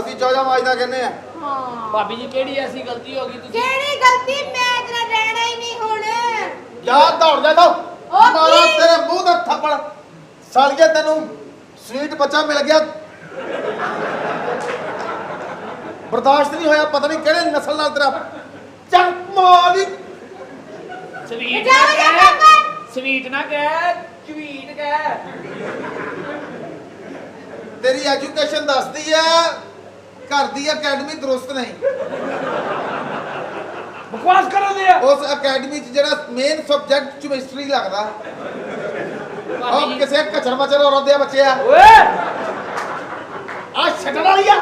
ਅਸੀਂ ਚੌਜਾ ਮਾਜਦਾ ਕਹਿੰਦੇ ਆ। ਹਾਂ ਭਾਬੀ ਜੀ ਕਿਹੜੀ ਐਸੀ ਗਲਤੀ ਹੋ ਗਈ ਤੁਸੀਂ? ਕਿਹੜੀ ਗਲਤੀ? ਮੈਂ ਤੇਰਾ ਰਹਿਣਾ ਹੀ ਨਹੀਂ ਹੁਣ। ਜਾ ਦੌੜ ਜਾ ਤੋ ਮਾਰਾ ਕੀ? ਤੇਰੇ ਮੂੰਹ ਦਾ ਥੱਪੜ ਸਾਲੀਏ ਤੈਨੂੰ ਸਵੀਟ ਬੱਚਾ ਮਿਲ ਗਿਆ ਬਰਦਾਸ਼ਤ ਨਹੀਂ ਹੋਇਆ ਪਤਾ ਨਹੀਂ ਕਿਹੜੇ ਨਸਲ ਨਾਲ ਤੇਰਾ ਚੱਕ ਮਾਰੀ ਸਵੀਟ ਜਾ ਨਾ ਜਾ ਕਹਿ, ਕਰ। ਸਵੀਟ ਨਾ ਕਹਿ, ਚਵੀਟ ਕਹਿ। ਤੇਰੀ ਐਜੂਕੇਸ਼ਨ ਦੱਸਦੀ ਆ ਘਰ ਦੀ ਅਕੈਡਮੀ ਦਰੁਸਤ ਨਹੀਂ। ਬਕਵਾਸ ਕਰਨ ਦੇ ਆ। ਉਸ ਅਕੈਡਮੀ 'ਚ ਜਿਹੜਾ ਮੇਨ ਸਬਜੈਕਟ ਕੈਮਿਸਟਰੀ ਲੱਗਦਾ ਭਾਬੀ ਉਹ ਜੀ ਕਿਸੇ ਕਚਰ ਮਚਰ ਔਰਤ ਦੇ ਬੱਚੇ ਆ। ਓਏ ਆ ਛੱਡਣ ਵਾਲੀ ਆ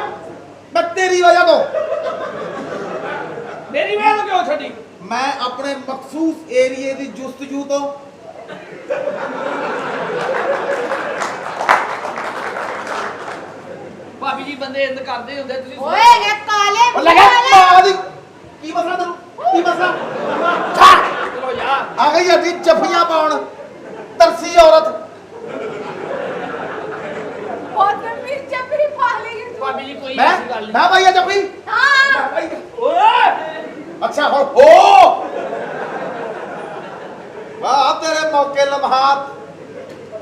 ਮੈਂ ਤੇਰੀ ਵਜ੍ਹਾ ਤੋਂ। ਮੇਰੀ ਵੇਲ ਕਿਉਂ ਛੱਡੀ? ਮੈਂ ਆਪਣੇ ਮਖਸੂਸ ਏਰੀਏ ਦੀ ਜੁਸਤਜੂ ਤੋਂ ਭਾਬੀ ਜੀ ਬੰਦੇ ਇੰਦ ਕਰਦੇ ਹੁੰਦੇ ਤੁਸੀਂ। ਓਏ ਇਹ ਕਾਲੇ ਉਹ ਲਗਾ ਮਾਂ ਦੀ ਕੀ ਮਸਲਾ ਤੈਨੂੰ ਕੀ ਮਸਲਾ ਚਲੋ ਯਾਰ ਆ ਗਈ ਅੱਡੀ ਜੱਫੀਆਂ ਪਾਉਣ ਤਰਸੀ ਔਰਤ। ਬਹੁਤ ਮਿਰਚਾਂ ਵੀ ਪਾ ਲਈ ਤੂੰ। ਭਾਬੀ ਜੀ ਕੋਈ ਮੈਂ ਐਸੀ ਗੱਲ ਨਹੀਂ। ਮੈਂ ਭਾਈਆ ਜੱਫੀ ਹਾਂ ਓਏ ਅੱਛਾ ਹੋ ਵਾਹ ਤੇਰੇ ਮੌਕੇ ਲਮਹਾਤ।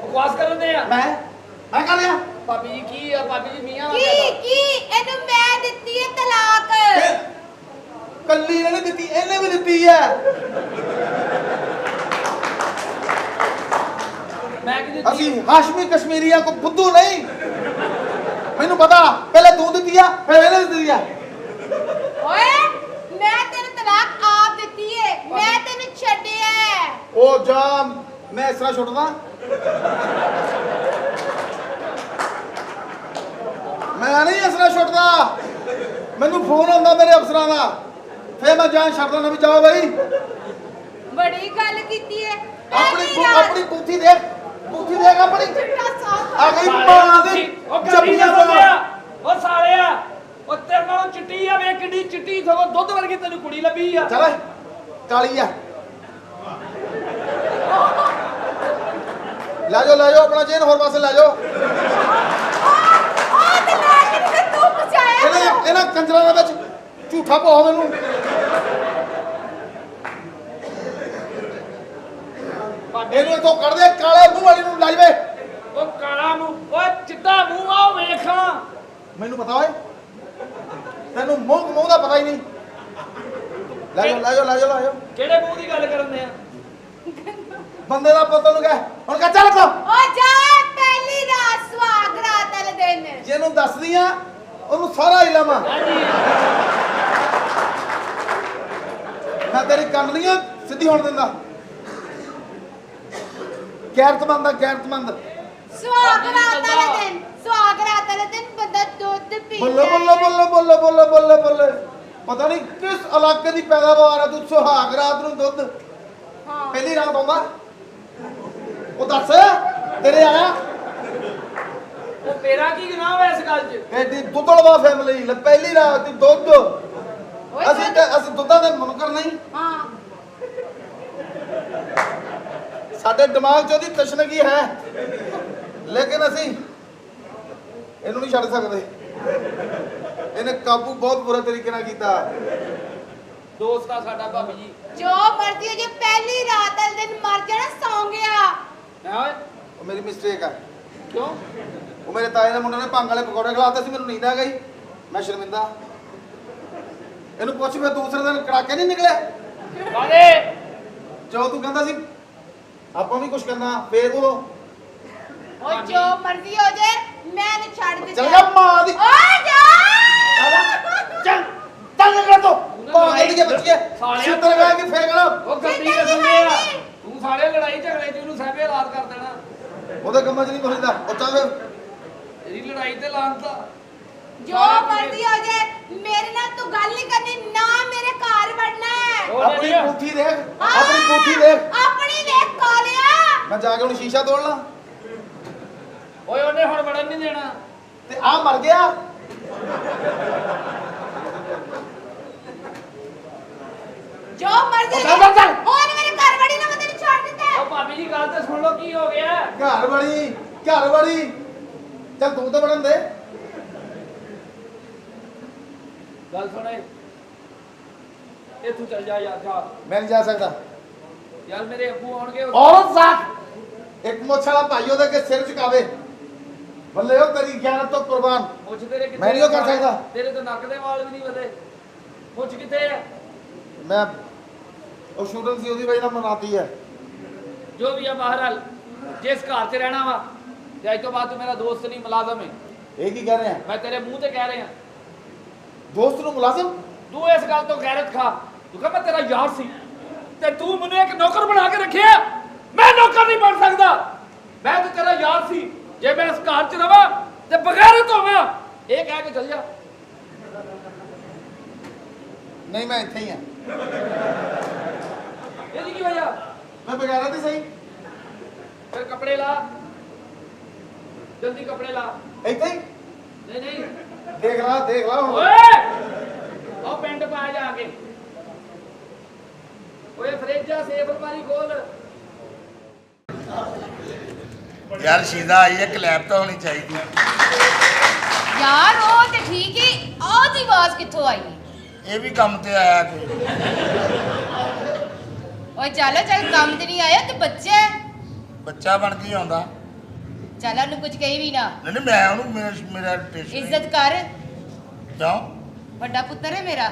ਬਕਵਾਸ ਕਰਨ ਦੇ ਆ। ਮੈਂ ਕਰ ਲਿਆ ਭਾਬੀ ਜੀ ਕੀ ਆ? ਭਾਬੀ ਜੀ ਮੀਆਂ ਨਾਲ ਕੀ ਕਹਿ ਕੀ ਇਹਨੂੰ ਮੈਂ ਦਿੱਤੀ ਹੈ ਤਲਾਕ। ਕੱਲੀ ਨੇ ਨਹੀਂ ਦਿੱਤੀ ਇਹਨੇ ਵੀ ਦਿੱਤੀ ਹੈ। ਮੈਂ ਕਿ ਅਸੀਂ ਹਾਸ਼ਮੀ ਕਸ਼ਮੀਰੀਆਂ ਕੋ ਬੁੱਧੂ ਨਹੀਂ। ਮੈਨੂੰ ਪਤਾ ਪਹਿਲੇ ਤੂੰ ਦਿੱਤੀ ਆ ਫਿਰ ਇਹਨੇ ਦਿੱਤੀ ਆ। ਓਏ ਮੈਂ ਤੈਨੂੰ ਤਲਾਕ ਆਪ ਦਿੱਤੀ ਹੈ। ਮੈਂ ਤੈਨੂੰ ਛੱਡਿਆ ਹੈ। ਉਹ ਜਾ ਮੈਂ ਇਸ ਤਰ੍ਹਾਂ ਛੁੱਟਦਾ ਮੈਂ ਨਹੀਂ ਇਸ ਤਰ੍ਹਾਂ ਛੁੱਟਦਾ। ਮੈਨੂੰ ਫੋਨ ਆਉਂਦਾ ਮੇਰੇ ਅਫਸਰਾਂ ਦਾ ਫੇਰ ਮੈਂ ਜਾਨ ਛੱਡ ਦਿੰਦਾ ਵੀ ਜਾਓ ਬਈ। ਬੜੀ ਗੱਲ ਕੀਤੀ ਹੈ। ਆਪਣੀ ਬੂਥੀ ਦੇਖ ਆਪਣੀ ਚਿੱਟਾ ਸਾਹ ਆ ਗਈ ਮਾਂ ਦੇ ਉਹ ਜੱਫੀਆਂ ਸਾਲਿਆ ਤੋਂ। ਉਹ ਸਾਲਿਆ ਉਹ ਤੇਰੇ ਨਾਲੋਂ ਚਿੱਟੀ ਆ ਵੇ ਕਿੰਨੀ ਚਿੱਟੀ ਸਗੋਂ ਦੁੱਧ ਵਰਗੀ ਤੈਨੂੰ ਕੁੜੀ ਲੱਭੀ ਆ। ਚੱਲ ਕਾਲੀ ਆ ਲੈ ਜਾਓ ਆਪਣਾ ਚੇਨ ਹੋਰ ਪਾਸੇ ਲੈ ਜਾਓ। ਉਹ ਤਲਾਕ ਨੂੰ ਤੂੰ ਬਚਾਇਆ। ਇਹਨਾਂ ਕੰਜਰਾਂ ਦੇ ਵਿੱਚ ਝੂਠਾ ਪਾਓ ਮੈਨੂੰ। ਇਹਨੂੰ ਇਥੋਂ ਕੱਢ ਦੇ ਕਾਲੇ ਮੂੰਹ ਵਾਲੀ ਨੂੰ ਲੈ ਜਾਵੇ। ਉਹ ਕਾਲਾ ਮੂੰਹ ਓਏ ਚਿੱਟਾ ਮੂੰਹ ਆ ਉਹ ਵੇਖਾਂ। ਮੈਨੂੰ ਪਤਾ ਓਏ ਤੈਨੂੰ ਮੂੰਹ ਦਾ ਪਤਾ ਹੀ ਨਹੀਂ। ਲੈ ਜਾਓ ਕਿਹੜੇ ਮੂੰਹ ਦੀ ਗੱਲ ਕਰਨ ਦੇ ਆ? ਬੰਦੇ ਦਾ ਪੁੱਤ ਨੂੰ ਕਹਿ ਹੁਣ ਕਹ ਚੱਲ ਕੋ ਓ ਜਾ ਪਹਿਲੀ ਰਾਤ ਸੁਹਾਗ ਰਾਤ ਵਾਲੇ ਦਿਨ। ਜਿਹਨੂੰ ਦੱਸਦੀ ਆ ਉਹਨੂੰ ਸਾਰਾ ਇਲਮ ਆ। ਹਾਂਜੀ ਮੈਂ ਤੇਰੀ ਕੰਨ ਨਹੀਂ ਸਿੱਧੀ ਹੋਣ ਦਿੰਦਾ। ਗੈਰਤਮੰਦ ਸੁਹਾਗ ਰਾਤ ਵਾਲੇ ਦਿਨ। ਸੁਹਾਗ ਰਾਤ ਵਾਲੇ ਦਿਨ ਬੰਦਾ ਦੁੱਧ ਪੀਂਦਾ। ਬੱਲੇ ਪਤਾ ਨਹੀਂ ਕਿਸ ਇਲਾਕੇ ਦੀ ਪੈਦਾਵਾਰ ਆ। ਤੂੰ ਸੁਹਾਗ ਰਾਤ ਨੂੰ ਦੁੱਧ ਹਾਂ ਪਹਿਲੀ ਰਾਤ ਆਉਂਦਾ ਉਹ ਦੱਸ ਤੇਰੇ ਆਇਆ। ਉਹ ਮੇਰਾ ਕੀ ਗੁਨਾਹ ਹੋਇਆ ਇਸ ਗੱਲ 'ਚ? ਐਡੀ ਦੁੱਧਲਵਾ ਫੈਮਿਲੀ ਪਹਿਲੀ ਰਾਤ ਦੀ ਦੁੱਧ। ਓਏ ਅਸੀਂ ਦੁੱਧਾਂ ਦੇ ਮੁਨਕਰ ਨਹੀਂ। ਹਾਂ ਸਾਡੇ ਦਿਮਾਗ 'ਚ ਉਹਦੀ ਤਸ਼ਨਗੀ ਹੈ ਲੇਕਿਨ ਅਸੀਂ ਇਹਨੂੰ ਨਹੀਂ ਛੱਡ ਸਕਦੇ। ਇਹਨੇ ਕਾਬੂ ਬਹੁਤ ਬੁਰੇ ਤਰੀਕੇ ਨਾਲ ਕੀਤਾ। ਦੋਸਤ ਆ ਸਾਡਾ ਭਾਬੀ ਜੀ। ਜੋ ਮਰਜ਼ੀ ਹੋ ਜੇ ਪਹਿਲੀ ਰਾਤ ਵਾਲੇ ਦਿਨ ਮਰ ਜਾਣਾ ਸੌਂ ਗਿਆ। ਮੈਂ ਓਏ ਉਹ ਮੇਰੀ ਮਿਸਟੇਕ ਆ। ਕਿਉਂ? ਉਹ ਮੇਰੇ ਤਾਏ ਦੇ ਮੁੰਡੇ ਨੇ ਭੰਗ ਵਾਲੇ ਪਕੌੜੇ ਖਿਲਾਤੇ ਸੀ ਮੈਨੂੰ ਨੀਂਦ ਆ ਗਈ ਮੈਂ ਸ਼ਰਮਿੰਦਾ। ਇਹਨੂੰ ਪੁੱਛ ਮੈਂ ਦੂਸਰੇ ਦਿਨ ਕੜਾਕੇ ਨਹੀਂ ਨਿਕਲੇ ਕਾਲੇ ਜੋ ਤੂੰ ਕਹਿੰਦਾ ਸੀ ਆਪਾਂ ਵੀ ਕੁਝ ਕਰਨਾ ਫੇਰ ਬੋਲੋ। ਓ ਜੋ ਮਰਜ਼ੀ ਹੋ ਜੇ ਮੈਂ ਨਹੀਂ ਛੱਡ ਦਿੱਤਾ। ਚੱਲ ਜਾ ਮਾਂ ਦੀ ਓ ਜਾ ਚੱਲ ਨਿਕਲ ਤੋ ਪਾਗਲ ਦੀ ਬੱਚੀ ਹੈ ਸਾਲਿਆ ਛਿੱਤਰ ਲਗਾ ਕੇ ਫੇਂਕਣਾ। ਉਹ ਗਲਤੀ ਕਿਸਮ ਦੇ ਆ। ਤੂੰ ਸਾਰੇ ਲੜਾਈ ਝਗੜੇ 'ਚ ਉਹਨੂੰ ਸਹਿਬੇ ਰਾਤ ਕਰ ਦੇਣਾ। ਉਹਦੇ ਕੰਮਾਂ 'ਚ ਨਹੀਂ ਪਹੁੰਚਦਾ ਉਹ ਚਾਹੇ ਤੇਰੀ ਲੜਾਈ ਤੇ ਲਾਂਤਾ। ਜੋ ਮਰਜ਼ੀ ਹੋ ਜੇ ਮੇਰੇ ਨਾਲ ਤੂੰ ਗੱਲ ਨਹੀਂ ਕਰਨੀ ਨਾ ਮੇਰੇ ਘਰ ਵੜਨਾ ਹੈ। ਆਪਣੀ ਬੂਥੀ ਦੇਖ ਆਪਣੀ ਵੇਖ ਕਾਲਿਆ। ਮੈਂ ਜਾ ਕੇ ਹੁਣ ਸ਼ੀਸ਼ਾ ਤੋੜ ਲਾਂ ਓਏ ਉਹਨੇ ਹੁਣ ਵੜਨ ਨਹੀਂ ਦੇਣਾ। ਤੇ ਆ ਮਰ ਗਿਆ। ਜੋ ਮਰਜ਼ੀ ਚੱਲ ਹੁਣ ਮੇਰੇ ਘਰ ਵੜੀ ਨਾ ਮੈਂ ਤੈਨੂੰ ਛੱਡ ਦਿੱਤਾ। ਉਹ ਭਾਬੀ ਜੀ ਗੱਲ ਤੇ ਸੁਣ ਲਓ ਕੀ ਹੋ ਗਿਆ। ਘਰ ਵੜੀ ਚੱਲ ਤੂੰ ਤਾਂ ਵੜਨ ਦੇ ਗੱਲ ਸੁਣੇ ਇੱਥੋਂ ਚੱਲ ਜਾ ਯਾਰ ਜਾ ਮੈਂ ਨਹੀਂ ਜਾ ਸਕਦਾ। ਯਾਰ ਮੇਰੇ ਅੱਬੂ ਆਉਣਗੇ ਔਰਤ ਸਾਥ ਇੱਕ ਮੁੱਛ ਵਾਲਾ ਭਾਈ ਉਹਦੇ ਕੇ ਸਿਰ ਝੁਕਾਵੇ, ਬੱਲੇ ਉਹ ਤੇਰੀ ਗਿਆਨਤ ਤੋਂ ਕੁਰਬਾਨ। ਮੁੱਛ ਤੇਰੇ ਕਿੱਥੇ? ਮੈਂ ਨਹੀਂ ਉਹ ਕਰ ਸਕਦਾ। ਤੇਰੇ ਤਾਂ ਨੱਕ ਦੇ ਵਾਲ ਵੀ ਨਹੀਂ ਵਧੇ। ਮੁੱਛ ਕਿੱਥੇ ਹੈ? ਮੈਂ ਉਹ ਸ਼ੂਟਿੰਗ ਸੀ ਉਹਦੀ ਵਜ੍ਹਾ ਨਾਲ ਮਨਾਤੀ ਹੈ। ਜੋ ਵੀ ਹੈ ਬਹਰਾਲ, ਜਿਸ ਘਰ 'ਚ ਰਹਿਣਾ ਵਾ ਤੇ ਅੱਜ ਤੋਂ ਬਾਅਦ ਤੂੰ ਮੇਰਾ ਦੋਸਤ ਨਹੀਂ ਮੁਲਾਜ਼ਮ ਹੈ। ਇਹ ਕੀ ਕਹਿ ਰਹੇ ਆ? ਮੈਂ ਤੇਰੇ ਮੂੰਹ ਤੇ ਕਹਿ ਰਿਹਾ ਦੋਸਤ ਨੂੰ ਮੁਲਾਜ਼ਮ? ਤੂੰ ਇਸ ਗੱਲ ਤੋਂ ਗੈਰਤ ਖਾ। ਤੂੰ ਕਹ ਮੈਂ ਤੇਰਾ ਯਾਰ ਸੀ ਤੇ ਤੂੰ ਮੈਨੂੰ ਇੱਕ ਨੌਕਰ ਬਣਾ ਕੇ ਰੱਖਿਆ। ਮੈਂ ਨੌਕਰ ਨਹੀਂ ਬਣ ਸਕਦਾ। ਮੈਂ ਤਾਂ ਤੇਰਾ ਯਾਰ ਸੀ। ਜੇ ਮੈਂ ਇਸ ਘਰ 'ਚ ਰਵਾਂ ਤੇ ਬਗੈਰਤ ਹੋਵਾਂ ਇਹ ਕਹਿ ਕੇ ਚੱਲ ਜਾ। ਨਹੀਂ ਮੈਂ ਇੱਥੇ ਹੀ ਆ। ਇਹਦੀ ਕੀ ਵਜ੍ਹਾ? ਮੈਂ ਬਗੈਰਤ ਹੀ ਸਹੀ। ਫਿਰ ਕੱਪੜੇ ਲਾ, ਜਲਦੀ ਕੱਪੜੇ ਲਾ। ਇੱਥੇ ਹੀ ਨਹੀਂ ਨਹੀਂ ਦੇਖ ਲਾ ਹੁਣ। ਓਏ ਉਹ ਪਿੰਡ ਪਾ ਜਾ ਕੇ। ਓਏ ਫਰਿੱਜ ਆ, ਸੇਫ ਅਲਮਾਰੀ ਖੋਲ। ਯਾਰ ਸ਼ੀਦਾ ਆਈ ਹੈ, ਕਲੈਪ ਤਾਂ ਹੋਣੀ ਚਾਹੀਦੀ। ਯਾਰ ਉਹ ਤੇ ਠੀਕ ਹੀ, ਆਹ ਦੀ ਆਵਾਜ਼ ਕਿੱਥੋਂ ਆਈ? ਇਹ ਵੀ ਕੰਮ ਤੇ ਆਇਆ ਕਿ ਓਏ ਚੱਲ ਕੰਮ ਤੇ ਨਹੀਂ ਆਇਆ ਤੇ ਬੱਚਾ ਹੈ। ਬੱਚਾ ਬਣ ਕੇ ਹੀ ਆਉਂਦਾ। ਚੱਲ ਉਹਨੂੰ ਕੁਝ ਕਹੀ ਵੀ ਨਾ। ਨਹੀਂ ਮੈਂ ਉਹਨੂੰ ਮੇਰਾ ਟੇਸ਼ਨ ਇੱਜ਼ਤ ਕਰ, ਕਿਉਂ? ਵੱਡਾ ਪੁੱਤਰ ਹੈ ਮੇਰਾ।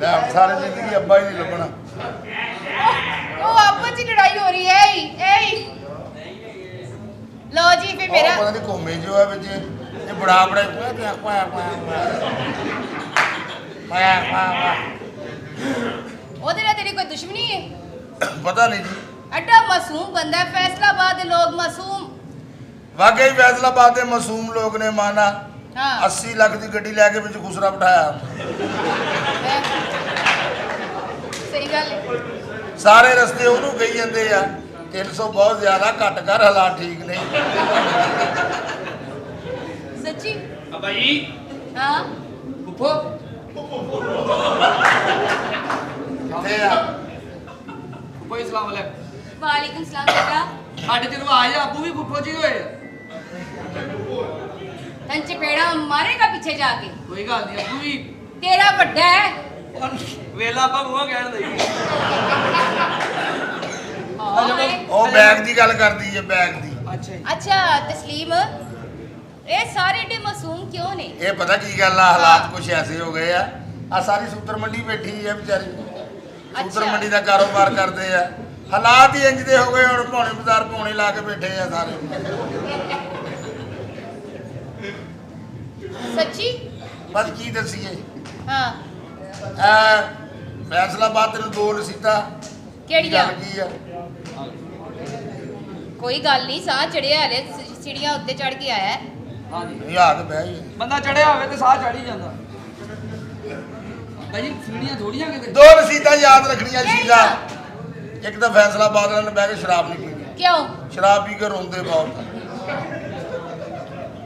ਲੈ ਹੁਣ ਸਾਰੇ ਜ਼ਿੰਦਗੀ ਅੱਬਾ ਹੀ ਨਹੀਂ ਲੱਭਣਾ। ਉਹ ਆਪਸ ਚ ਲੜਾਈ ਹੋ ਰਹੀ ਹੈ। ਲੋ ਜੀ ਫੇ ਮੇਰਾ ਉਹ ਪਤਾ ਨਹੀਂ ਘੁੰਮੇ ਜੋ ਹੈ ਵਿੱਚ ਇਹ ਬੜਾ ਉਹਦੇ ਨਾਲ ਤੇਰੀ ਕੋਈ ਦੁਸ਼ਮਣੀ ਹੈ? ਪਤਾ ਨਹੀਂ ਜੀ। ਐਡਾ ਮਾਸੂਮ ਬੰਦਾ ਹੈ, ਫੈਸਲਾਬਾਦ ਦੇ ਲੋਕ ਮਾਸੂਮ। ਵਾਕਈ ਫੈਸਲਾਬਾਦ ਦੇ ਮਾਸੂਮ ਲੋਕ ਨੇ ਮਾਨਾ ਹਾਂ 80 ਲੱਖ ਦੀ ਗੱਡੀ ਲੈ ਕੇ ਵਿੱਚ ਖੁਸਰਾ ਬਿਠਾਇਆ। ਸਹੀ ਗੱਲ ਹੈ। ਸਾਰੇ ਰਸਤੇ ਉਹਨੂੰ ਕਹੀ ਜਾਂਦੇ ਆ 300 ਬਹੁਤ ਜ਼ਿਆਦਾ, ਘੱਟ ਕਰ, ਹਾਲਾਤ ਠੀਕ ਨਹੀਂ। ਸੱਚੀ? ਬਾਈ ਹਾਂ ਫੁੱਫੋ ਕਿੱਥੇ ਆ? ਫੁੱਫੋ ਇਸਲਾਮ ਅਲੈਕੁਮ। ਵਾਲੇਕੁਮ ਸਲਾਮ ਬੇਟਾ। ਸਾਡੇ ਤੇ ਰਿਵਾਜ ਆ, ਅੱਬੂ ਵੀ ਫੁੱਫੋ ਜੀ ਹੋਏ। ਤਨ ਚਪੇੜਾ ਮਾਰੇਗਾ ਪਿੱਛੇ ਜਾ ਕੇ। ਕੋਈ ਗੱਲ ਨਹੀਂ, ਅੱਬੂ ਵੀ ਤੇਰਾ ਵੱਡਾ ਹੈ। ਵੇਲਾ ਆਪਾਂ ਮੂੰਹ ਕਹਿਣ ਲਈ। ਉਹ ਬੈਗ ਦੀ ਗੱਲ ਕਰਦੀ ਹੈ, ਬੈਗ ਦੀ। ਅੱਛਾ ਜੀ। ਅੱਛਾ ਤਸਲੀਮ, ਇਹ ਸਾਰੇ ਏਡੇ ਮਾਸੂਮ ਕਿਉਂ ਨੇ? ਇਹ ਪਤਾ ਕੀ ਗੱਲ ਆ, ਹਾਲਾਤ ਕੁਛ ਐਸੇ ਹੋ ਗਏ ਆ। ਆ ਸਾਰੀ ਸੂਤਰ ਮੰਡੀ ਬੈਠੀ ਆ ਵਿਚਾਰੀ, ਸੂਤਰ ਮੰਡੀ ਦਾ ਕਾਰੋਬਾਰ ਕਰਦੇ ਆ। ਹਾਲਾਤ ਹੀ ਇੰਜ ਦੇ ਹੋ ਗਏ, ਹੁਣ ਪੌਣੇ ਬਾਜ਼ਾਰ ਪੌਣੇ ਲਾ ਕੇ ਬੈਠੇ ਆ ਸਾਰੇ। ਸੱਚੀ? ਬਸ ਕੀ ਦੱਸੀਏ। ਹਾਂ ਐ ਫੈਸਲਾਬਾਦ ਤੈਨੂੰ 2 ਰਸੀਦਾਂ ਕਿਹੜੀਆਂ? ਗੱਲ ਕੀ ਆ? ਕੋਈ ਗੱਲ ਨਹੀਂ, ਸਾਹ ਚੜਿਆ ਹਲੇ, ਸੀੜੀਆਂ ਉੱਤੇ ਚੜ ਕੇ ਆਇਆ ਹੈ। ਹਾਂਜੀ ਨਹੀਂ ਆ ਕੇ ਬਹਿ ਗਈ। ਬੰਦਾ ਚੜਿਆ ਹੋਵੇ ਤੇ ਸਾਹ ਚੜ ਹੀ ਜਾਂਦਾ। ਭਾਈ ਸੀੜੀਆਂ ਥੋੜੀਆਂ ਕਿਤੇ। 2 ਰਸੀਦਾਂ ਯਾਦ ਰੱਖਣੀਆਂ ਸ਼ੀਦਾ। ਇੱਕ ਤਾਂ ਫੈਸਲਾਬਾਦ ਵਾਲਿਆਂ ਨੇ ਬਹਿ ਕੇ ਸ਼ਰਾਬ ਨਹੀਂ ਪੀਣੀ। ਕਿਉਂ? ਸ਼ਰਾਬ ਪੀ ਕੇ ਰੋਂਦੇ ਬਹੁਤ।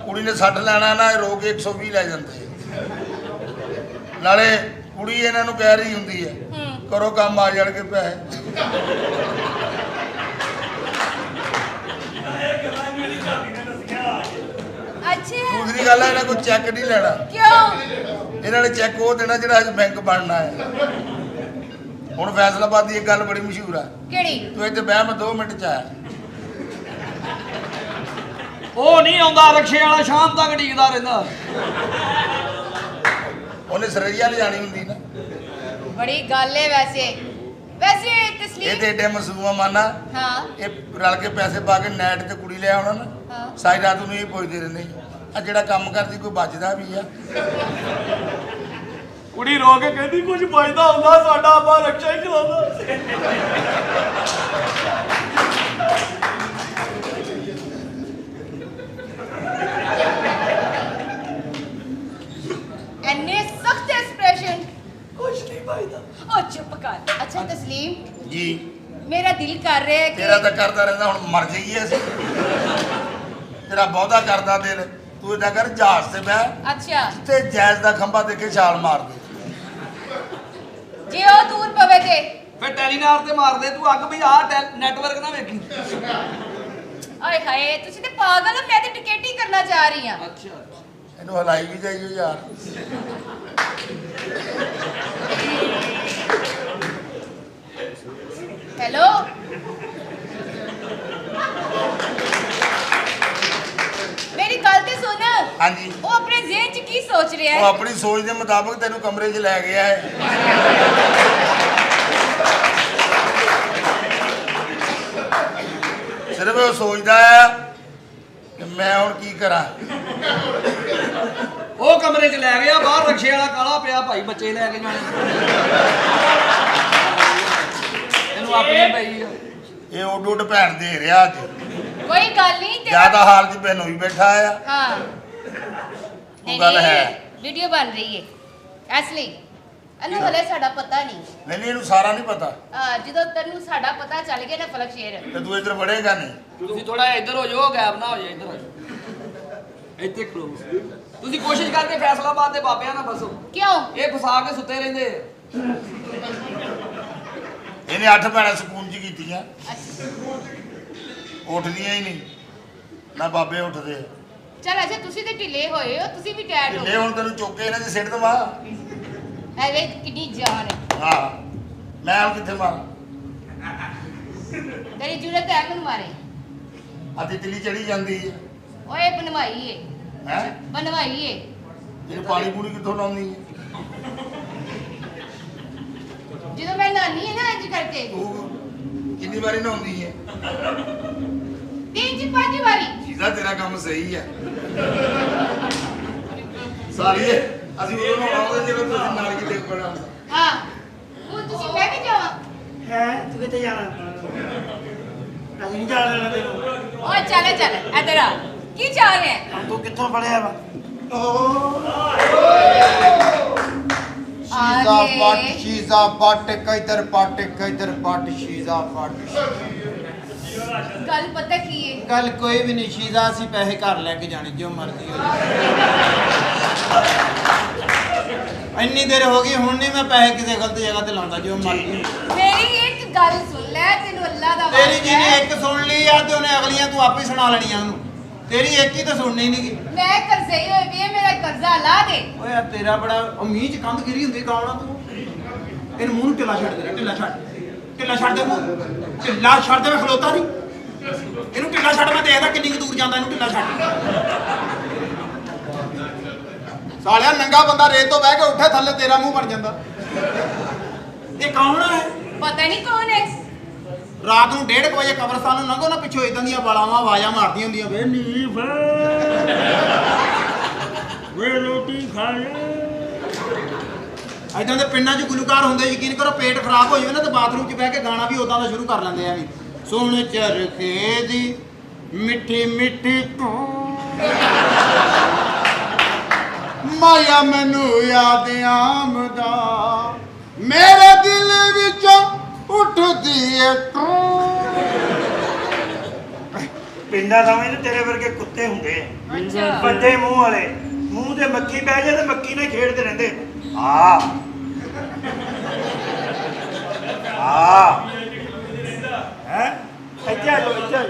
ਕੁੜੀ ਨੇ 60 ਲੈਣਾ ਨਾ, ਇਹ ਰੋ ਕੇ 120 ਲੈ ਜਾਂਦੇ। ਨਾਲੇ ਕੁੜੀ ਇਹਨਾਂ ਨੂੰ ਕਹਿ ਰਹੀ ਹੁੰਦੀ ਹੈ ਕਰੋ ਕੰਮ ਆ ਜਾਣਗੇ ਪੈਸੇ। ਅੱਛਾ ਦੂਸਰੀ ਗੱਲ ਹੈ ਇਹਨਾਂ ਕੋਲ ਚੈੱਕ ਨਹੀਂ ਲੈਣਾ। ਕਿਉਂ? ਇਹਨਾਂ ਨੇ ਚੈੱਕ ਉਹ ਦੇਣਾ ਜਿਹੜਾ ਅੱਜ ਬੈਂਕ ਬਣਨਾ ਹੈ। ਹੁਣ ਫੈਸਲਾਬਾਦ ਦੀ ਇੱਕ ਗੱਲ ਬੜੀ ਮਸ਼ਹੂਰ ਆ। ਕਿਹੜੀ? ਤੂੰ ਇੱਥੇ ਬਹਿ, ਮੈਂ 2 ਮਿੰਟ ਚ ਆਇਆ। ਉਹ ਨਹੀਂ ਆਉਂਦਾ, ਰਕਸ਼ੇ ਵਾਲਾ ਸ਼ਾਮ ਤੱਕ ਢੀਕਦਾ ਰਹਿੰਦਾ। ਉਹਨੇ ਸਰਈਆ ਲਿਜਾਣੀ ਹੁੰਦੀ ਨਾ। ਬੜੀ ਗੱਲ ਹੈ ਵੈਸੇ ਇਹ ਤਸਲੀਮ। ਤੇ ਏਡੇ ਮਾਸੂਮ ਮਾਨਾ। ਹਾਂ ਇਹ ਰਲ ਕੇ ਪੈਸੇ ਪਾ ਕੇ ਨੈਟ ਤੇ ਕੁੜੀ ਲੈ ਆਉਣਾ ਨਾ, ਹਾਂ ਸਾਰੀ ਰਾਤ ਨੂੰ ਇਹ ਪੁੱਛਦੇ ਰਹਿੰਦੇ ਆ ਜਿਹੜਾ ਕੰਮ ਕਰਦੀ ਕੋਈ ਬਚਦਾ ਵੀ ਆ। ਕੁੜੀ ਰੋ ਕੇ ਕਹਿੰਦੀ ਕੁਝ ਬਚਦਾ ਹੁੰਦਾ, ਸਾਡਾ ਆਪਾ ਰਕਸ਼ਾ ਹੀ ਚਲਾਉਂਦਾ। ਐਨੇ ਸਖਤ ਐਕਸਪ੍ਰੈਸ਼ਨ। ਕੁਝ ਨਹੀਂ ਬਚਦਾ। ਉਹ ਚੁੱਪ ਕਰ। ਅੱਛਾ ਤਸਲੀਮ, ਜੀ ਮੇਰਾ ਦਿਲ ਕਰ ਰਿਹਾ ਹੈ ਤੇਰਾ ਕਿ ਤਾਂ ਕਰਦਾ ਰਹਿੰਦਾ, ਹੁਣ ਮਰ ਜਾਈਏ ਅਸੀਂ। ਤੇਰਾ ਬਹੁਤਾ ਕਰਦਾ ਦਿਲ। ਤੂੰ ਏਦਾਂ ਕਰ, ਜਹਾਜ਼ ਤੇ ਬਹਿ ਅੱਛਾ ਤੇ ਜੈਜ਼ ਦਾ ਖੰਭਾ ਦੇ ਕੇ ਛਾਲ ਮਾਰ ਦੇ। ਜੇ ਉਹ ਦੂਰ ਪਵੇ ਤੇ ਫਿਰ ਟੈਲੀਨਾਰ ਤੇ ਮਾਰ ਦੇ ਤੂੰ ਅੱਗ ਵੀ। ਆਹ ਨੈਟਵਰਕ ਨਾ ਵੇਖੀ। ਆਏ ਹਾਏ, ਤੁਸੀਂ ਤੇ ਪਾਗਲ ਹੋ। ਮੈਂ ਤੇ ਟਿਕਟ ਹੀ ਕਰਨਾ ਚਾਹ ਰਹੀ ਹਾਂ। ਅੱਛਾ ਇਹਨੂੰ ਹਲਾਈ ਵੀ ਜਾਈਓ ਯਾਰ। ਹੈਲੋ ਮੇਰੀ ਗੱਲ ਤੇ ਸੁਣ। ਹਾਂਜੀ। ਉਹ ਆਪਣੇ ਜ਼ਿਹਨ 'ਚ ਕੀ ਸੋਚ ਰਿਹਾ ਉਹ ਹੈ? ਆਪਣੀ ਸੋਚ ਦੇ ਮੁਤਾਬਕ ਤੈਨੂੰ ਕਮਰੇ 'ਚ ਲੈ ਗਿਆ ਹੈ। ਸਿਰਫ ਉਹ ਸੋਚਦਾ ਆ ਕਿ ਮੈਂ ਹੁਣ ਕੀ ਕਰਾਂ। ਉਹ ਕਮਰੇ 'ਚ ਲੈ ਗਿਆ, ਬਾਹਰ ਰਕਸ਼ੇ ਵਾਲਾ ਕਾਲਾ ਪਿਆ ਭਾਈ, ਬੱਚੇ ਲੈ ਕੇ ਜਾਣੇ ਇਹਨੂੰ ਆਪਣੀ ਪਈ ਆ। ਇਹ ਉੱਡ ਉੱਡ ਭੈਣ ਦੇ ਰਿਹਾ ਅੱਜ। ਕੋਈ ਗੱਲ ਨਹੀਂ ਜਿਆਦਾ ਹਾਲ 'ਚ ਬੈਨ ਹੋਈ ਬੈਠਾ ਆ। ਹਾਂ ਉਹ ਗੱਲ ਹੈ। ਵੀਡੀਓ ਬਣ ਰਹੀ ਹੈ ਅਸਲੀ। ਇਹਨੂੰ ਹਲੇ ਸਾਡਾ ਪਤਾ ਨਹੀਂ। ਨਹੀਂ ਇਹਨੂੰ ਸਾਰਾ ਨਹੀਂ ਪਤਾ। ਜਦੋਂ ਤੈਨੂੰ ਸਾਡਾ ਪਤਾ ਚੱਲ ਗਿਆ ਨਾ ਫਲਕ ਸ਼ੇਰ, ਤੇ ਤੂੰ ਇੱਧਰ ਵੜੇਗਾ ਨਹੀਂ। ਤੁਸੀਂ ਥੋੜਾ ਇੱਧਰ ਹੋ ਜਾਓ, ਗੈਪ ਨਾ ਹੋ ਜਾਏ, ਇੱਧਰ ਹੋ ਜਾਓ, ਇੱਥੇ ਖਲੋ। ਤੁਸੀਂ ਕੋਸ਼ਿਸ਼ ਕਰਕੇ ਫੈਸਲਾਬਾਦ ਦੇ ਬਾਬਿਆਂ ਨਾਲ ਫਸੋ। ਕਿਉਂ? ਇਹ ਫਸਾ ਕੇ ਸੁੱਤੇ ਰਹਿੰਦੇ। ਇਹਨੇ 8 ਭੈਣਾਂ ਸਕੂਨ 'ਚ ਕੀਤੀਆਂ, ਉੱਠਦੀਆਂ ਹੀ ਨਹੀਂ ਨਾ ਬਾਬੇ ਉੱਠਦੇ ਆ। ਚਲ ਅੱਛਾ ਤੁਸੀਂ ਤੇ ਢਿੱਲੇ ਹੋਏ ਹੋ, ਤੁਸੀਂ ਵੀ ਟਾਇਰ ਹੋ। ਢਿੱਲੇ ਹੁਣ ਤੈਨੂੰ ਚੁੱਕ ਕੇ ਇਹਨਾਂ 'ਚ ਸਿੱਟ ਦਵਾ। ਐਵੇਂ ਕਿੰਨੀ ਜਾਨ ਹੈ। ਹਾਂ ਮੈਂ ਹੁਣ ਕਿੱਥੇ ਮਾਰਾਂ। ਤੇਰੀ ਜੁਰਤ ਹੈ ਮੈਨੂੰ ਮਾਰੇ। ਆ ਤਿਤਲੀ ਚੜੀ ਜਾਂਦੀ ਹੈ। ਓਏ ਬਣਵਾਈ ਏ, ਹੈ ਬਣਵਾਈ ਏ। ਇਹ ਪਾਣੀ ਪੂਣੀ ਕਿੱਥੋਂ ਲਾਉਂਦੀ ਹੈ। ਜਦੋਂ ਮੈਂ ਨਾਨੀ ਹੈ ਨਾ ਇੰਜ ਕਰਕੇ ਤੂੰ ਕਿੰਨੀ ਵਾਰੀ ਨਹਾਉਂਦੀ ਹੈ। 3-5 ਵਾਰੀ। ਜੀਦਾ ਤੇਰਾ ਕੰਮ ਸਹੀ ਹੈ। ਸਾਰੀਏ ਅਸੀਂ ਉਹ ਨਹਾਉਂਦੇ ਜਦੋਂ ਤੁਸੀਂ ਨਾਲ ਕਿਤੇ ਪੜਾ। ਹਾਂ ਹੁਣ ਤੁਸੀਂ ਮੈਂ ਵੀ ਜਾਵਾਂ। ਹੈ ਤੂੰ ਕਿੱਥੇ ਜਾਣਾ? ਅਸੀਂ ਨਹੀਂ ਜਾਣ ਦੇਣਾ ਤੈਨੂੰ। ਓਏ ਚੱਲ ਇੱਧਰ ਆ। ਕੀ ਚਾਹ ਰਿਹਾ ਹੈ? ਹੁਣ ਤੂੰ ਕਿੱਥੋਂ ਫੜਿਆ ਵਾ? शीजा पट शीजा पट किधर पट शीजा पट। ਗੱਲ ਪਤਾ ਕੀ ਹੈ? गल कोई भी नहीं शीजा ਅਸੀਂ ਪੈਸੇ ਘਰ ਲੈ ਕੇ ਜਾਣੇ ਜੋ ਮਰਜ਼ੀ ਹੋ ਇੰਨੀ ਦੇਰ ਹੋ ਗਈ ਹੁਣ ਨਹੀਂ ਮੈਂ ਪੈਸੇ ਕਿਸੇ ਗਲਤ ਜਗ੍ਹਾ ਤੇ ਲਾਉਂਦਾ ਜੋ ਮਰਜ਼ੀ। ਮੇਰੀ ਇੱਕ ਗੱਲ ਸੁਣ ਲੈ, ਤੈਨੂੰ ਅੱਲਾ ਦਾ ਤੇਰੀ ਵਾਅਦਾ ਜਿਹਨੇ ਹੈ। ਇੱਕ ਸੁਣ ਲਈ ਆ ਤੇ ਉਹਨੇ ਅਗਲੀਆਂ ਤੂੰ ਆਪੇ ਸੁਣਾ ਲੈਣੀਆਂ ਉਹਨੂੰ। ਤੇਰੀ ਇੱਕ ਹੀ ਤਾਂ ਸੁਣਨੀ ਨਹੀਂ ਗੀ। ਮੈਂ ਕਰਜ਼ਈ ਹੋਈ ਵੀ ਹੈ, ਮੇਰਾ ਕਰਜ਼ਾ ਲਾ ਦੇ। ਓਏ ਯਾਰ ਤੇਰਾ ਬੜਾ ਉਮੀਦ ਚ ਕੰਧ ਗਿਰੀ ਹੁੰਦੀ ਕੌਣਾ ਤੂੰ। ਇਹਨੂੰ ਮੂੰਹ ਨੂੰ ਢਿੱਲਾ ਛੱਡ ਦੇ, ਢਿੱਲਾ ਛੱਡ ਦੇ ਮੂੰਹ, ਢਿੱਲਾ ਛੱਡ ਦੇ। ਮੈਂ ਖਲੋਤਾ ਨਹੀਂ, ਇਹਨੂੰ ਢਿੱਲਾ ਛੱਡ। ਮੈਂ ਦੇਖਦਾ ਕਿੰਨੀ ਕੁ ਦੂਰ ਜਾਂਦਾ, ਇਹਨੂੰ ਢਿੱਲਾ ਛੱਡ। ਸਾਲਿਆ ਨੰਗਾ ਬੰਦਾ ਰੇਤ ਤੋਂ ਬਹਿ ਕੇ ਉੱਠੇ ਥੱਲੇ ਤੇਰਾ ਮੂੰਹ ਬਣ ਜਾਂਦਾ। ਇਹ ਕੌਣ ਹੈ? ਪਤਾ ਨਹੀਂ ਕੌਣ ਹੈ। ਰਾਤ ਨੂੰ 1:30 ਵਜੇ ਕਬਰਸਤਾਨ ਨੂੰ ਲੰਘੋ ਨਾ, ਪਿੱਛੋਂ ਇਦਾਂ ਦੀਆਂ ਬਾਲਾਵਾਂ ਆਵਾਜ਼ਾਂ ਮਾਰਦੀਆਂ ਹੁੰਦੀਆਂ, ਵੇ ਨੀ ਵੇ ਰੋਟੀ ਖਾ ਲੈ। ਇਦਾਂ ਦੇ ਪਿੰਡਾਂ 'ਚ ਗੁਲੂਕਾਰ ਹੁੰਦੇ, ਯਕੀਨ ਕਰੋ ਪੇਟ ਖਰਾਬ ਹੋ ਜਾਵੇ ਨਾ ਤੇ ਬਾਥਰੂਮ 'ਚ ਬਹਿ ਕੇ ਗਾਣਾ ਵੀ ਉਦਾਂ ਦਾ ਸ਼ੁਰੂ ਕਰ ਲੈਂਦੇ ਆ ਵੀ। ਸੁਣ ਚਰਖੇ ਦੀ ਮਿੱਠੀ ਮਿੱਠੀ ਮਾਇਆ ਮੈਨੂੰ ਯਾਦ ਆਮਦਾ, ਮੇਰੇ ਦਿਲ ਵਿੱਚੋਂ ਉੱਠਦੀ ਏ ਤੂੰ। ਪਿੰਡਾਂ ਸਾਵੇਂ ਨਾ ਤੇਰੇ ਵਰਗੇ ਕੁੱਤੇ ਹੁੰਦੇ ਆ, ਵੱਡੇ ਮੂੰਹ ਵਾਲੇ। ਮੂੰਹ ਤੇ ਮੱਖੀ ਪੈ ਜਾਏ ਤੇ ਮੱਖੀ ਨਾਲ ਖੇਡਦੇ ਰਹਿੰਦੇ। ਆ ਹੈ ਇੱਥੇ ਆ ਜਾਓ, ਇੱਥੇ ਆ ਜਾਓ।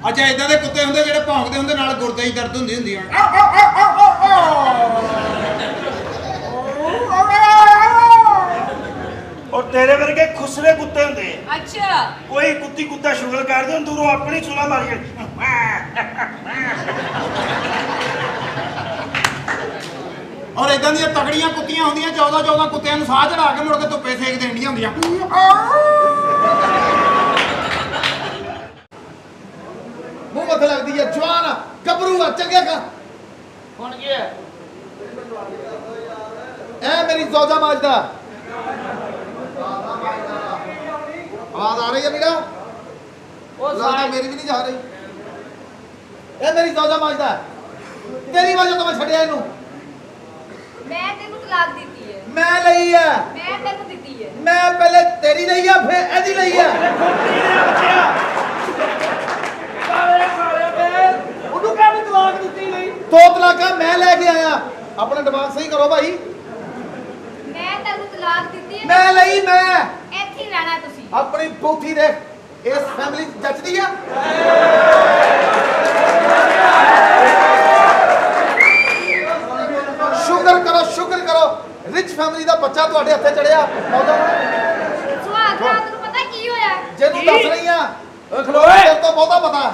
ਅੱਛਾ ਇਦਾਂ ਦੇ ਕੁੱਤੇ ਹੁੰਦੇ ਜਿਹੜੇ ਭੌਂਕਦੇ ਹੁੰਦੇ, ਨਾਲ ਗੁਰਦੇ 'ਚ ਦਰਦ ਹੁੰਦੀ ਆ। ਔਰ ਤੇਰੇ ਵਰਗੇ ਖੁਸਰੇ ਕੁੱਤੇ ਹੁੰਦੇ ਆ। ਅੱਛਾ ਕੋਈ ਕੁੱਤੀ ਕੁੱਤਾ ਸ਼ੁਗਲ ਕਰਦੇ ਹੁੰਦੇ, ਦੂਰੋਂ ਆਪਣੀ ਸੁਲਾ ਮਾਰੀ ਜਾਂਦੇ। ਔਰ ਇਦਾਂ ਦੀਆਂ ਤਗੜੀਆਂ ਕੁੱਤੀਆਂ ਹੁੰਦੀਆਂ, 14 ਕੁੱਤਿਆਂ ਨੂੰ ਸਾਹ ਚੜਾ ਕੇ ਮੁੜ ਕੇ ਧੁੱਪੇ ਸੇਕ ਦੇਣੀਆਂ ਹੁੰਦੀਆਂ। ਮੂੰਹ ਮੱਥੇ ਲੱਗਦੀ ਹੈ, ਜਵਾਨ ਆ, ਗੱਭਰੂ ਆ, ਚੰਗੇ ਕਾ। ਹੁਣ ਕੀ ਹੈ? ਐ ਮੇਰੀ ਜ਼ੌਜਾ ਮਾਜਦਾ ਆਵਾਜ਼ ਆ ਰਹੀ ਹੈ ਵੀਰਾ? ਉਹ ਲੱਗਦਾ ਸਾਰੇ ਮੇਰੀ ਵੀ ਨਹੀਂ ਜਾ ਰਹੀ। ਇਹ ਮੇਰੀ ਜ਼ੌਜਾ ਮਾਜਦਾ, ਤੇਰੀ ਵਜ੍ਹਾ ਤੋਂ ਮੈਂ ਛੱਡਿਆ ਇਹਨੂੰ। ਮੈਂ ਤੈਨੂੰ ਤਲਾਕ ਦਿੱਤੀ ਹੈ। ਮੈਂ ਲਈ ਆ, ਮੈਂ ਤੈਨੂੰ ਦਿੱਤੀ ਹੈ। ਮੈਂ ਪਹਿਲੇ ਤੇਰੀ ਲਈ ਆ ਫਿਰ ਇਹਦੀ ਲਈ ਆ। ਉਹਨੂੰ ਕਹਿੰਦੇ ਤਲਾਕ ਦਿੱਤੀ ਨਹੀਂ। 2 ਤਲਾਕਾਂ ਮੈਂ ਲੈ ਕੇ ਆਇਆ। ਆਪਣਾ ਦਿਮਾਗ ਸਹੀ ਕਰੋ ਭਾਈ। ਮੈਂ ਤੈਨੂੰ ਤਲਾਕ ਦਿੱਤੀ ਹੈ। ਮੈਂ ਲਈ, ਮੈਂ ਇੱਥੇ ਹੀ ਰਹਿਣਾ ਤੁਸੀਂ। ਆਪਣੀ ਬੂਥੀ ਦੇਖ, ਇਸ ਫੈਮਿਲੀ ਜੱਜਦੀ ਆ। ਰਿਚ ਫੈਮਿਲੀ ਦਾ ਬੱਚਾ ਤੁਹਾਡੇ ਹੱਥੇ ਚੜਿਆ ਸੁਹਾਗ ਰਾਤ ਨੂੰ ਪਤਾ ਕੀ ਹੋਇਆ? ਜਿਹਨੂੰ ਦੱਸ ਰਹੀ ਆ ਓਏ ਖਲੋਏ ਤੇਰੇ ਤੋਂ ਬਹੁਤਾ ਪਤਾ।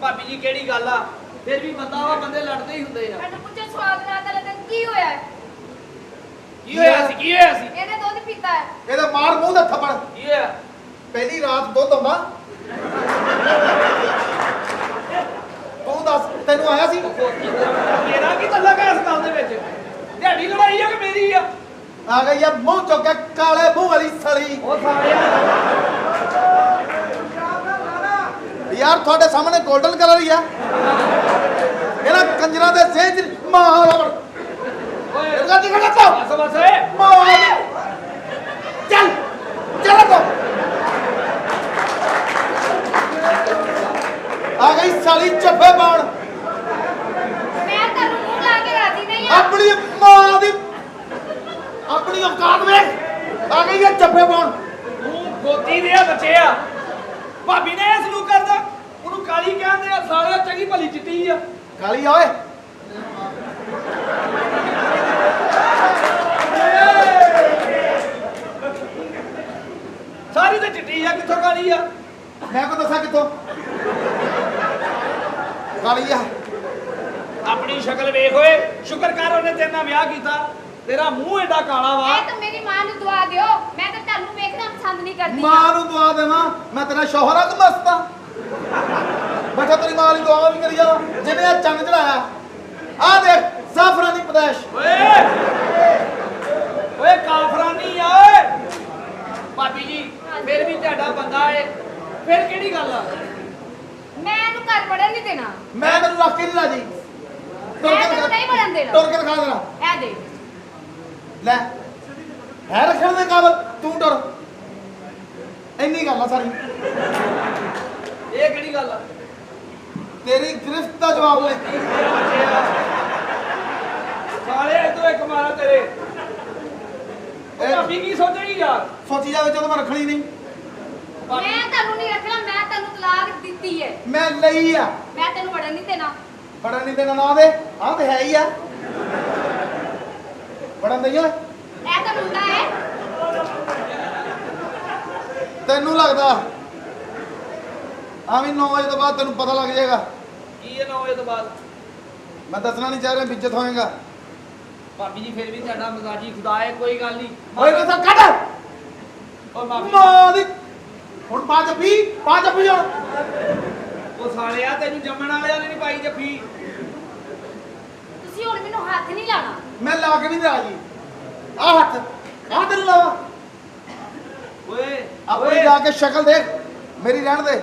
ਭਾਬੀ ਜੀ ਕਿਹੜੀ ਗੱਲ ਆ? ਫਿਰ ਵੀ ਬੰਦਾ ਵਾ, ਬੰਦੇ ਲੜਦੇ ਹੀ ਹੁੰਦੇ ਆ। ਮੈਨੂੰ ਪੁੱਛੋ ਸੁਹਾਗ ਰਾਤ ਵਾਲੇ ਦਿਨ ਕੀ ਹੋਇਆ ਹੈ? ਕੀ ਹੋਇਆ ਸੀ? ਕੀ ਹੋਇਆ ਸੀ? ਇਹਨੇ ਦੁੱਧ ਪੀਤਾ ਹੈ। ਇਹਦਾ ਮਾਰ ਮੂੰਹ ਦਾ ਥੱਪੜ। ਕੀ ਹੋਇਆ? ਪਹਿਲੀ ਰਾਤ ਦੁੱਧ ਆਉਂਦਾ ਤੂੰ ਦੱਸ ਤੈਨੂੰ ਆਇਆ ਸੀ? ਮੇਰਾ ਕੀ ਤੱਲਾ ਹੈ ਇਸ ਗੱਲ ਦੇ ਵਿੱਚ? ਤੁਹਾਡੀ ਲੜਾਈ ਆ ਕਿ ਮੇਰੀ ਆ? ਆ ਗਈ ਆ ਮੂੰਹ ਚੁੱਕ ਕੇ ਕਾਲੇ ਮੂੰਹ ਵਾਲੀ ਸਲੀ। ਉਹ ਸਾਲਿਆ ਯਾਰ ਤੁਹਾਡੇ ਸਾਹਮਣੇ 골ਡਨ ਕਲਰ ਹੀ ਆ। ਇਹਨਾਂ ਕੰਜਰਾਂ ਦੇ ਸੇਜ ਮਾਂ ਓਏ ਇਹਦਾ ਕੀ ਕਰਦਾ ਬਸ ਬਸ ਓਏ ਮਾਂ ਚੱਲ ਚੱਲ ਤੋ ਆ ਗਈ ਸਾਲੀ ਚੱਫੇ ਪਾਉਣ। ਮੈਂ ਤੁਹਾਨੂੰ ਮੂੰਹ ਲਾ ਕੇ ਰਾਜੀ ਨਹੀਂ ਆ। ਆਪਣੀ ਮਾਂ ਦੀ ਆਪਣੀ ਔਕਾਤ ਵੇਖ। ਆ ਗਈ ਇਹ ਚੱਫੇ ਪਾਉਣ। ਤੂੰ ਗੋਦੀ ਦੇ ਬੱਚੇ ਆ। ਭਾਬੀ ਨੇ ਇਸ ਨੂੰ ਕਰਦਾ ਉਹਨੂੰ ਕਾਲੀ ਕਹਿੰਦੇ ਆ। ਸਾਲਿਆ ਚੰਗੀ ਭਲੀ ਚਿੱਟੀ ਆ। ਕਾਲੀ ਆ ਓਏ ਸਾਰੀ ਤੇ ਚਿੱਟੀ ਆ, ਕਿੱਥੋਂ ਕਾਲੀ ਆ? ਮੈਂ ਕੋ ਦੱਸਾਂ ਕਿੱਥੋਂ ਕਾਲੀ ਆ। ਆਪਣੀ ਸ਼ਕਲ ਵੇਖ ਓਏ। ਸ਼ੁਕਰ ਕਰ ਉਹਨੇ ਤੇਰੇ ਨਾਲ ਵਿਆਹ ਕੀਤਾ। ਤੇਰਾ ਮੂੰਹ ਏਡਾ ਕਾਲਾ ਵਾ। ਇਹ ਤਾਂ ਮੇਰੀ ਮਾਂ ਨੂੰ ਦੁਆ ਦਿਓ। ਮੈਂ ਤਾਂ ਤੁਹਾਨੂੰ ਵੇਖਣਾ ਪਸੰਦ ਨਹੀਂ ਕਰਦੀ। ਮਾਂ ਨੂੰ ਦੁਆ ਦੇਵਾਂ ਮੈਂ ਤੇਰਾ ਸ਼ੌਹਰ ਆ ਕਿ ਮਸਤਾ? ਬੈਠਾ ਤੇਰੀ ਮਾਂ ਲਈ ਦੁਆ ਵੀ ਕਰੀ ਜਾ ਜਿਹਨੇ ਆ ਚੰਨ ਚੜਾਇਆ। ਆ ਦੇਖ ਜ਼ਾਫਰਾਨੀ ਪਦੈਸ਼। ਓਏ ਓਏ ਕਾਫਰਾਨੀ ਆ ਓਏ। ਭਾਬੀ ਜੀ ਫਿਰ ਵੀ ਤੁਹਾਡਾ ਬੰਦਾ ਏ। ਫਿਰ ਕਿਹੜੀ ਗੱਲ ਆ? ਮੈਂ ਇਹਨੂੰ ਘਰ ਵੜਨ ਨਹੀਂ ਦੇਣਾ। ਮੈਂ ਤੈਨੂੰ ਰੱਖ ਕੇ ਨਹੀਂ ਰਾਜੀ। ਮੈਂ ਤੈਨੂੰ ਨਹੀਂ ਵੜਨ ਦੇਣਾ। ਟੁਰ ਕੇ ਦਿਖਾ ਦੇਣਾ। ਇਹ ਦੇ ਲੈ ਹੈ ਰੱਖਣ ਦੇ ਕਾਬਲ ਤੂੰ ਟੁਰ। ਇੰਨੀ ਗੱਲ ਆ ਸਾਰੀ। ਇਹ ਕਿਹੜੀ ਗੱਲ ਆ? ਤੇਰੀ ਗ੍ਰਿਫਤ ਦਾ ਜਵਾਬ ਲੈ। ਸਾਲੇ ਇਦੋਂ ਇੱਕ ਮਾਰਾ ਤੇਰੇ। ਉਹ ਇਹ- ਭਾਬੀ ਕੀ ਸੋਚੇਗੀ ਯਾਰ? ਸੋਚੀ ਜਾਵੇ ਜਦੋਂ ਮੈਂ ਰੱਖਣੀ ਨਹੀਂ। ਮੈਂ ਤੁਹਾਨੂੰ ਨਹੀਂ ਰੱਖਣਾ। ਮੈਂ ਤੈਨੂੰ ਤਲਾਕ ਦਿੱਤੀ ਹੈ। ਮੈਂ ਲਈ ਆ। ਮੈਂ ਤੈਨੂੰ ਵੜਨ ਨਹੀਂ ਦੇਣਾ। ਬੜਨ ਨਹੀਂ ਦੇਣਾ ਨਾ ਦੇ। ਆਹ ਤੇ ਹੈ ਹੀ ਆ। ਬੜਨ ਦਈਏ ਇਹ ਤਾਂ ਮੁੰਡਾ ਹੈ। ਤੈਨੂੰ ਲੱਗਦਾ ਆਵੀਂ 9 ਵਜੇ ਤੋਂ ਬਾਅਦ ਤੈਨੂੰ ਪਤਾ ਲੱਗ ਜਾਏਗਾ। ਕੀ ਹੈ 9 ਵਜੇ ਤੋਂ ਬਾਅਦ? ਮੈਂ ਦੱਸਣਾ ਨਹੀਂ ਚਾਹ ਰਿਹਾ ਇੱਜ਼ਤ ਹੋਏਗਾ। ਭਾਬੀ ਜੀ ਫਿਰ ਵੀ ਤੁਹਾਡਾ ਮਜ਼ਾਜੀ ਖੁਦਾ ਹੈ, ਕੋਈ ਗੱਲ ਨਹੀਂ। ਓਏ ਕਸਾ ਕੱਢ। ਓ ਮਾਫੀ। ਮਾਂ ਦੀ ਹੁਣ ਪਾ ਜੱਫੀ ਹੁਣ। ਉਹ ਸਾਲਿਆ ਤੈਨੂੰ ਜੰਮਣ ਵਾਲਿਆਂ ਨੇ ਨਹੀਂ ਪਾਈ ਜੱਫੀ। ਤੁਸੀਂ ਹੁਣ ਮੈਨੂੰ ਹੱਥ ਨਹੀਂ ਲਾਣਾ। ਮੈਂ ਲਾ ਕੇ ਵੀ ਨਹੀਂ ਰਾਜੀ। ਆ ਹੱਥ ਆ ਤੈਨੂੰ ਲਾਵਾ। ਓਏ ਆਪਣੀ ਜਾ ਕੇ ਸ਼ਕਲ ਦੇਖ ਮੇਰੀ ਰਹਿਣ ਦੇ।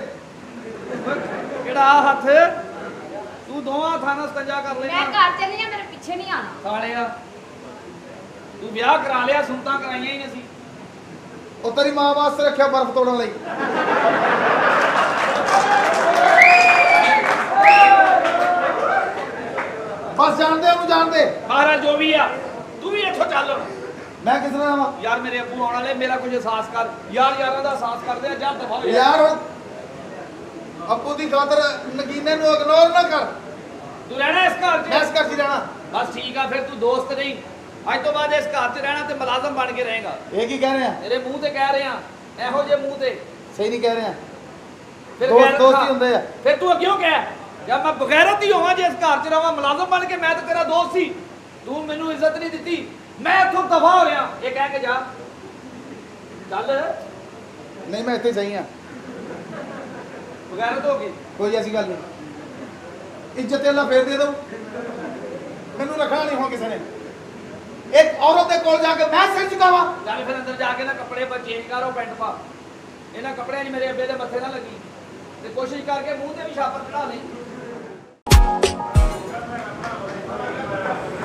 ਕਿਹੜਾ ਆਹ ਹੱਥ? ਤੂੰ ਦੋਵਾਂ ਹੱਥਾਂ ਨਾਲ ਸਤੰਜਾ ਕਰ ਮੈਂ ਲੈਣਾ। ਘਰ ਚੱਲੀ ਆ। ਮੇਰੇ ਪਿੱਛੇ ਨਹੀਂ ਆਣਾ। ਸਾਲਿਆ ਤੂੰ ਵਿਆਹ ਕਰਾ ਲਿਆ, ਸੁਣਤਾਂ ਕਰਾਈਆਂ ਹੀ ਨਹੀਂ ਅਸੀਂ। ਉਹ ਤੇਰੀ ਮਾਂ ਵਾਸਤੇ ਰੱਖਿਆ ਬਰਫ਼ ਤੋੜਨ ਲਈ। ਬਸ ਜਾਣਦੇ ਉਹਨੂੰ ਜਾਣਦੇ। ਮਹਾਰਾਜ ਜੋ ਵੀ ਆ ਤੂੰ ਵੀ ਇੱਥੋਂ ਚੱਲ। ਮੈਂ ਕਿਸ ਨਾਲ ਆਵਾਂ ਯਾਰ ਮੇਰੇ ਅੱਬੂ ਆਉਣ ਵਾਲੇ, ਮੇਰਾ ਕੁਝ ਅਹਿਸਾਸ ਕਰ ਯਾਰ। ਯਾਰਾਂ ਦਾ ਅਹਿਸਾਸ ਕਰਦੇ ਆ। ਜਾਂ ਦਫਾ ਹੋ ਜਾ। ਯਾਰ ਹੁਣ ਅੱਬੂ ਦੀ ਖਾਤਰ ਨਗੀਨੇ ਨੂੰ ਇਗਨੋਰ ਨਾ ਕਰ। ਤੂੰ ਰਹਿਣਾ ਇਸ ਘਰ ਮੈਂ 'ਚ। ਇਸ ਕਰਦੀ ਰਹਿਣਾ। ਬਸ ਠੀਕ ਆ, ਫਿਰ ਤੂੰ ਦੋਸਤ ਨਹੀਂ, ਅੱਜ ਤੋਂ ਬਾਅਦ ਇਸ ਘਰ 'ਚ ਰਹਿਣਾ ਤੇ ਮੁਲਾਜ਼ਮ ਬਣ ਕੇ ਰਹੇਗਾ। ਇਹ ਕੀ ਕਹਿ ਰਹੇ ਆ? ਤੇਰੇ ਮੂੰਹ ਤੇ ਕਹਿ ਰਹੇ ਆ, ਇਹੋ ਜਿਹੇ ਮੂੰਹ ਤੇ। ਸਹੀ ਨਹੀਂ ਕਹਿ ਰਹੇ ਆ। ਫਿਰ ਦੋਸਤ ਗੈਰਤ ਦੋਸਤ ਖਾ। ਹੀ ਹੁੰਦੇ ਆ। ਫਿਰ ਤੂੰ ਅੱਗਿਓਂ ਕਹਿ ਜਦ ਮੈਂ ਬਗੈਰਤ ਹੀ ਹੋਵਾਂ, ਜੇ ਇਸ ਘਰ 'ਚ ਰਵਾਂ ਮੁਲਾਜ਼ਮ ਬਣ ਕੇ, ਮੈਂ ਤਾਂ ਤੇਰਾ ਦੋਸਤ ਸੀ। ਤੂੰ ਮੈਨੂੰ ਇੱਜ਼ਤ ਨਹੀਂ ਦਿੱਤੀ, ਮੈਂ ਇੱਥੋਂ ਦਫਾ ਹੋ ਰਿਹਾ। ਇਹ ਕਹਿ ਕੇ ਜਾ ਚੱਲ। ਨਹੀਂ ਮੈਂ ਇੱਥੇ ਹੀ ਸਹੀ ਆ। ਬਗੈਰਤ ਹੋ ਗਈ। ਕੋਈ ਐਸੀ ਗੱਲ ਨਹੀਂ। ਇੱਜ਼ਤ ਅੱਲਾ ਫੇਰ ਦੇ ਦੋ। ਮੈਨੂੰ ਰੱਖਣਾ ਨਹੀਂ ਹੋ ਕਿਸੇ ਨੇ। ਇੱਕ ਔਰਤ ਦੇ ਕੋਲ ਜਾ ਕੇ ਮੈਂ ਸਿਰ ਝੁਕਾਵਾਂ। ਚੱਲ ਫਿਰ ਅੰਦਰ ਜਾ ਕੇ ਨਾ ਕੱਪੜੇ ਪਰ ਚੇਂਜ ਕਰ, ਉਹ ਪੈਂਟ ਪਾ। ਇਹਨਾਂ ਕੱਪੜਿਆਂ 'ਚ ਮੇਰੇ ਅੱਬੇ ਦੇ ਮੱਥੇ ਨਾ ਲੱਗੀ ਤੇ ਕੋਸ਼ਿਸ਼ ਕਰਕੇ ਮੂੰਹ ਤੇ ਵੀ ਛਾਪਰ ਚੜਾ ਲਈ।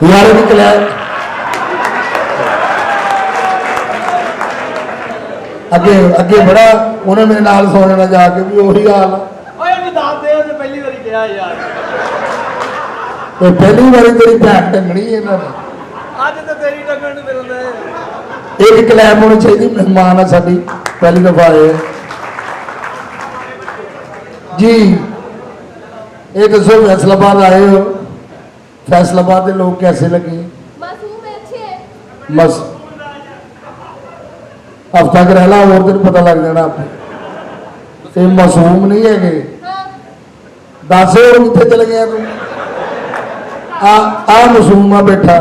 ਯਾਰ ਨਿਕਲਿਆ ਅੱਗੇ ਬੜਾ ਉਹਨੇ ਮੇਰੇ ਨਾਲ ਸੌ ਜਾਣਾ ਜਾ ਕੇ ਵੀ ਉਹੀ ਹਾਲ ਆ। ਓਏ ਵੀ ਦੱਸ ਦੇ ਉਹਨੇ ਪਹਿਲੀ ਵਾਰੀ ਕਿਹਾ ਯਾਰ। ਤੇ ਪਹਿਲੀ ਵਾਰੀ ਤੇਰੀ ਭੈਣ ਟੰਗਣੀ ਇਹਨਾਂ ਨੇ। ਅੱਜ ਤਾਂ ਤੇਰੀ ਟੰਗਣ ਨੂੰ ਮਿਲਦਾ ਹੈ। ਇਹ ਵੀ ਕਲੈਬ ਹੋਣੀ ਚਾਹੀਦੀ। ਮਹਿਮਾਨ ਆ ਸਾਡੀ ਪਹਿਲੀ ਦਫਾ ਆਏ ਜੀ। ये दसो फैसलाबाद आए हो, फैसलाबाद के लोग कैसे लगे? मासूम है, अच्छे हैं। बस हफ्ता क रह ला और दिन पता लग जाना आपको। ये मासूम नहीं है। हाँ, दस और कितने चले गया तू? आ मासूम आ बैठा,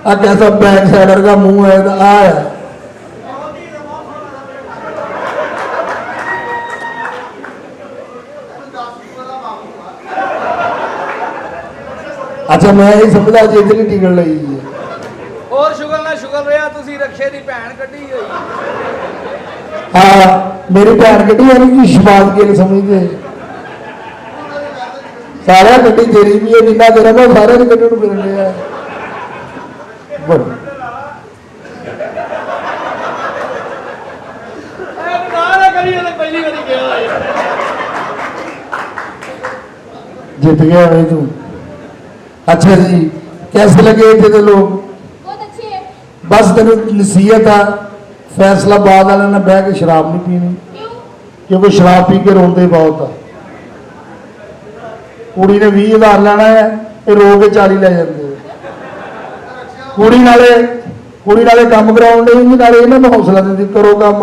आ कैसा बैक साइडर का मुंह है, आ है। अच्छा मैं ये समझा जी इधर ही टिकट ली है। ਹੋਰ ਸ਼ੁਗਰ ਰਿਹਾ ਤੁਸੀਂ ਰਕਸ਼ੇ ਦੀ ਭੈਣ ਕੱਢੀ ਹੋਈ। हाँ मेरी भैन कटी यानी कि शबाद के समझते सारा कटी तेरी भी है, जिन्ना तेरा मैं सारे ने कट्टू फिर लिया ਪਹਿਲੀ ਵਾਰੀ ਗਿਆ जीत गया भाई तू। अच्छा जी कैसे लगे थे तो लोग? बहुत अच्छे हैं। बस तेन नसीहत आ, फैसलाबाद वाले ने बह के शराब नहीं पीनी, क्यों? क्योंकि शराब पी के रोंदे बहुत आ। कुड़ी ने 20,000 लेना है, ये रो के 40 ले जाते। कुड़ी नाले काम कराने नाले इन्होंने हौसला देती करो काम।